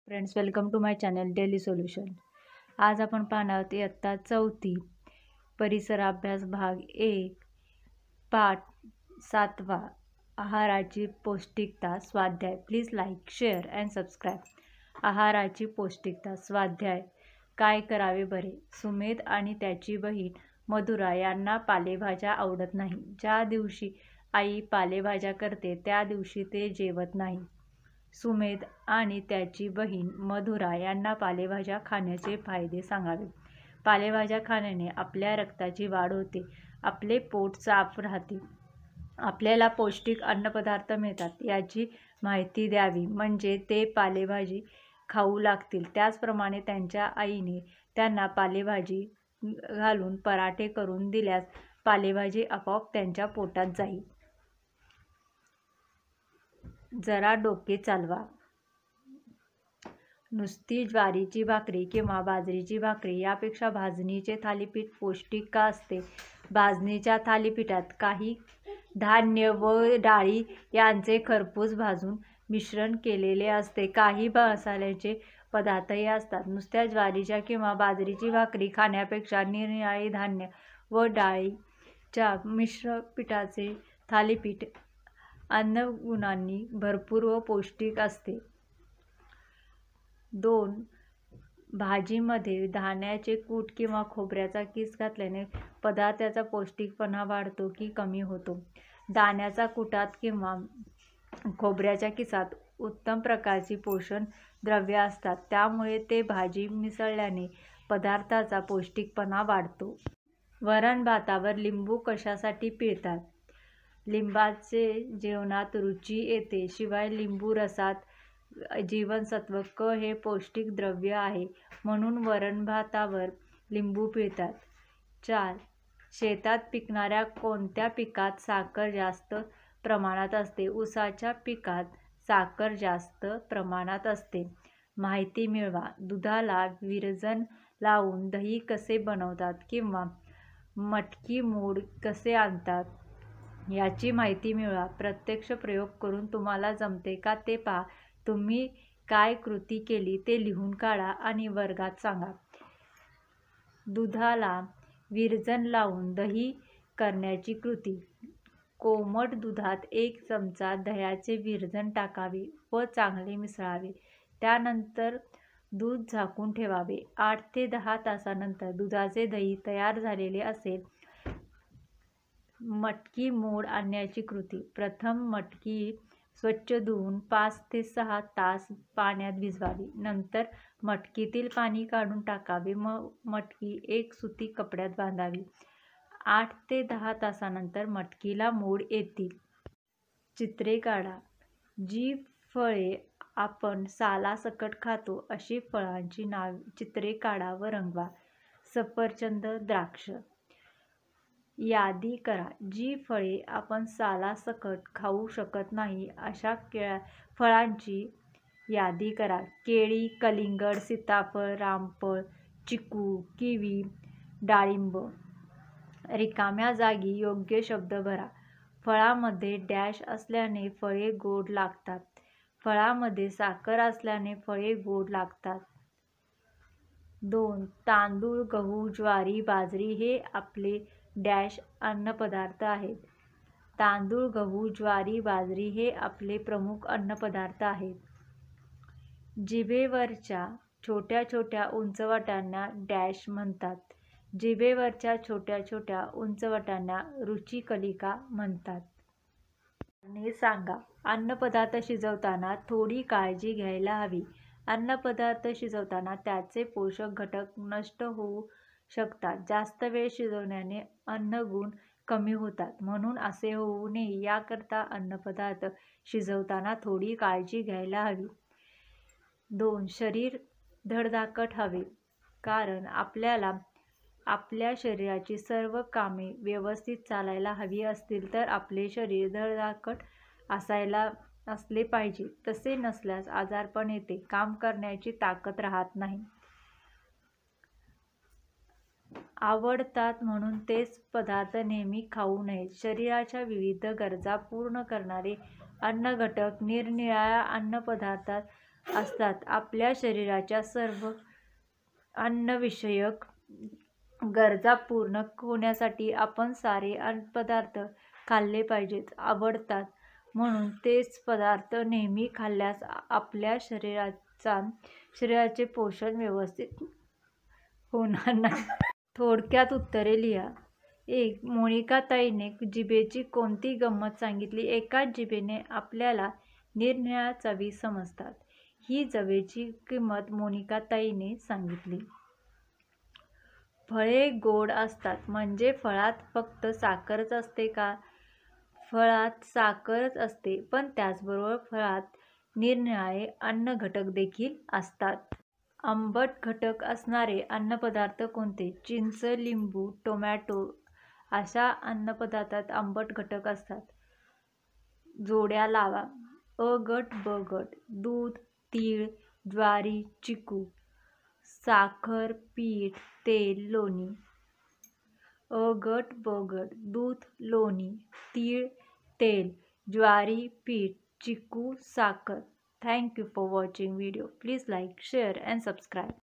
Friends, welcome to my channel daily solution. आज आपण पाहणार आहोत इयत्ता 4थी परिसर अभ्यास भाग 1 पाठ 7वा आहाराची पौष्टिकता स्वाध्याय. Please like, share and subscribe. आहाराची पौष्टिकता स्वाध्याय. काय करावे बरे? सुमेध आणि त्याची बहीण मधुरा यांना पालेभाज्या आवडत नाही. ज्या दिवशी आई पालेभाज्या करते त्या दिवशी ते जेवत नाही. सुमेध आणि त्याची बहीण मधुरा यांना पालेभाज्या खाण्याचे फायदे सांगावे. पालेभाज्या खाण्याने आपल्या रक्ताची वाढ होते, आपले पोट साफ राहते, आपल्याला पौष्टिक अन्नपदार्थ मिळतात याची माहिती द्यावी, म्हणजे ते पालेभाजी खाऊ लागतील. त्याचप्रमाणे त्यांच्या आईने त्यांना पालेभाजी घालून पराठे करून दिल्यास पालेभाजी आपोआप त्यांच्या पोटात जाईल. जरा डोके चालवा. नुसती ज्वारीची भाकरी किंवा बाजरीची भाकरी यापेक्षा भाजणीचे थालीपीठ पौष्टिक का असते? भाजणीच्या थालीपीठात काही धान्य व डाळी यांचे खरपूस भाजून मिश्रण केलेले असते. काही मसाल्याचे पदार्थही असतात. नुसत्या ज्वारीच्या किंवा बाजरीची भाकरी खाण्यापेक्षा निरनिराळी धान्य व डाळीच्या मिश्र पिठाचे थालीपीठ अन्नगुणांनी भरपूर व पौष्टिक असते. 2. भाजीमध्ये धान्याचे कूट किंवा खोबऱ्याचा किस घातल्याने पदार्थाचा पौष्टिकपणा वाढतो की कमी होतो? दाण्याच्या कुटात किंवा खोबऱ्याच्या किसात उत्तम प्रकारची पोषण द्रव्ये असतात, त्यामुळे ते भाजी मिसळल्याने पदार्थाचा पौष्टिकपणा वाढतो. वरण भातावर लिंबू कशासाठी पिळतात? लिंबाचे जेवणात रुची येते. शिवाय लिंबू रसात जीवनसत्व क हे पौष्टिक द्रव्य आहे, म्हणून वरण भातावर लिंबू पिळतात. 4. शेतात पिकणाऱ्या कोणत्या पिकात साखर जास्त प्रमाणात असते? ऊसाच्या पिकात साखर जास्त प्रमाणात असते. माहिती मिळवा. दुधाला विरजण लावून दही कसे बनवतात किंवा मटकी मोड कसे आणतात याची माहिती मिळवा. प्रत्यक्ष प्रयोग करून तुम्हाला जमते का ते पहा. तुम्ही काय कृती केली ते लिहून काढा आणि वर्गात सांगा. दुधाला विरजण लावून दही करण्याची कृती. कोमट दुधात 1 चमचा दह्याचे विरजण टाकावे व चांगले मिसळावे. त्यानंतर दूध झाकून ठेवावे. 8 ते 10 तासानंतर दुधाचे दही तयार झालेले असेल. मटकी मोड आणण्याची कृती. प्रथम मटकी स्वच्छ धुवून 5 ते 6 तास पाण्यात भिजवावी. नंतर मटकीतील पाणी काढून टाकावे. मग मटकी एक सुती कपड्यात बांधावी. 8 ते 10 तासानंतर मटकीला मोड येतील. चित्रे काढा. जी फळे आपण सालासकट खातो अशी फळांची चित्रे काढा व रंगवा. सफरचंद, द्राक्ष. यादी करा. जी फळे आपण सालासकट खाऊ शकत नाही अशा फळांची यादी करा. केळी, कलिंगड, सीताफळ, रामफळ, चिकू, किवी, डाळिंब. रिकाम्या जागी योग्य शब्द भरा. फळामध्ये डॅश असल्याने फळे गोड लागतात. फळामध्ये साखर असल्याने फळे गोड लागतात. 2. तांदूळ, गहू, ज्वारी, बाजरी हे आपले डॅश अन्नपदार्थ आहेत. तांदूळ, गहू, ज्वारी, बाजरी हे आपले प्रमुख अन्नपदार्थ आहेत. जिभेवरच्या छोट्या छोट्या उंचवट्यांना डॅश म्हणतात. जिभेवरच्या छोट्या छोट्या उंचवट्यांना रुचिकलिका म्हणतात. कारणे सांगा. अन्नपदार्थ शिजवताना थोडी काळजी घ्यायला हवी. अन्नपदार्थ शिजवताना त्याचे पोषक घटक नष्ट होऊ शकतात. जास्त वेळ शिजवल्याने अन्नगुण कमी होतात, म्हणून असे होऊ नये याकरता अन्नपदार्थ शिजवताना थोडी काळजी घ्यायला हवी. 2. शरीर धडधाकट हवे. कारण आपल्याला आपल्या शरीराची सर्व कामे व्यवस्थित चालायला हवी असतील तर आपले शरीर धडधाकट असले पाहिजे. तसे नसल्यास आजारपण येते, काम करण्याची ताकद राहत नाही. आवडतात म्हणून तेच पदार्थ नेहमी खाऊ नयेत. शरीराच्या विविध गरजा पूर्ण करणारे अन्नघटक निरनिराळ्या अन्नपदार्थात असतात. आपल्या शरीराच्या सर्व अन्नविषयक गरजा पूर्ण होण्यासाठी आपण सारे अन्नपदार्थ खाल्ले पाहिजेत. आवडतात म्हणून तेच पदार्थ नेहमी खाल्ल्यास आपल्या शरीराचे पोषण व्यवस्थित होणार नाही. थोडक्यात उत्तरे लिहा. 1. मोनिकाताईने जिभेची कोणती गंमत सांगितली? एकाच जिभेने आपल्याला निरनिराळ्या चवी समजतात. ही चवीची किंमत मोनिकाताईने सांगितली. फळे गोड असतात म्हणजे फळात फक्त साखरच असते का? फळात साखरच असते, पण त्याचबरोबर फळात निरनिराळे अन्नघटक देखील असतात. आंबट घटक असणारे अन्नपदार्थ कोणते? चिंच, लिंबू, टोमॅटो अशा अन्नपदार्थात आंबट घटक असतात. जोड्या लावा. अ गट ब गट. दूध, तीळ, ज्वारी, चिकू. साखर, पीठ, तेल, लोणी. अ गट ब गट. दूध, लोणी, तीळ, तेल, ज्वारी, पीठ, चिकू, साखर. Thank you for watching video. Please like, share and subscribe.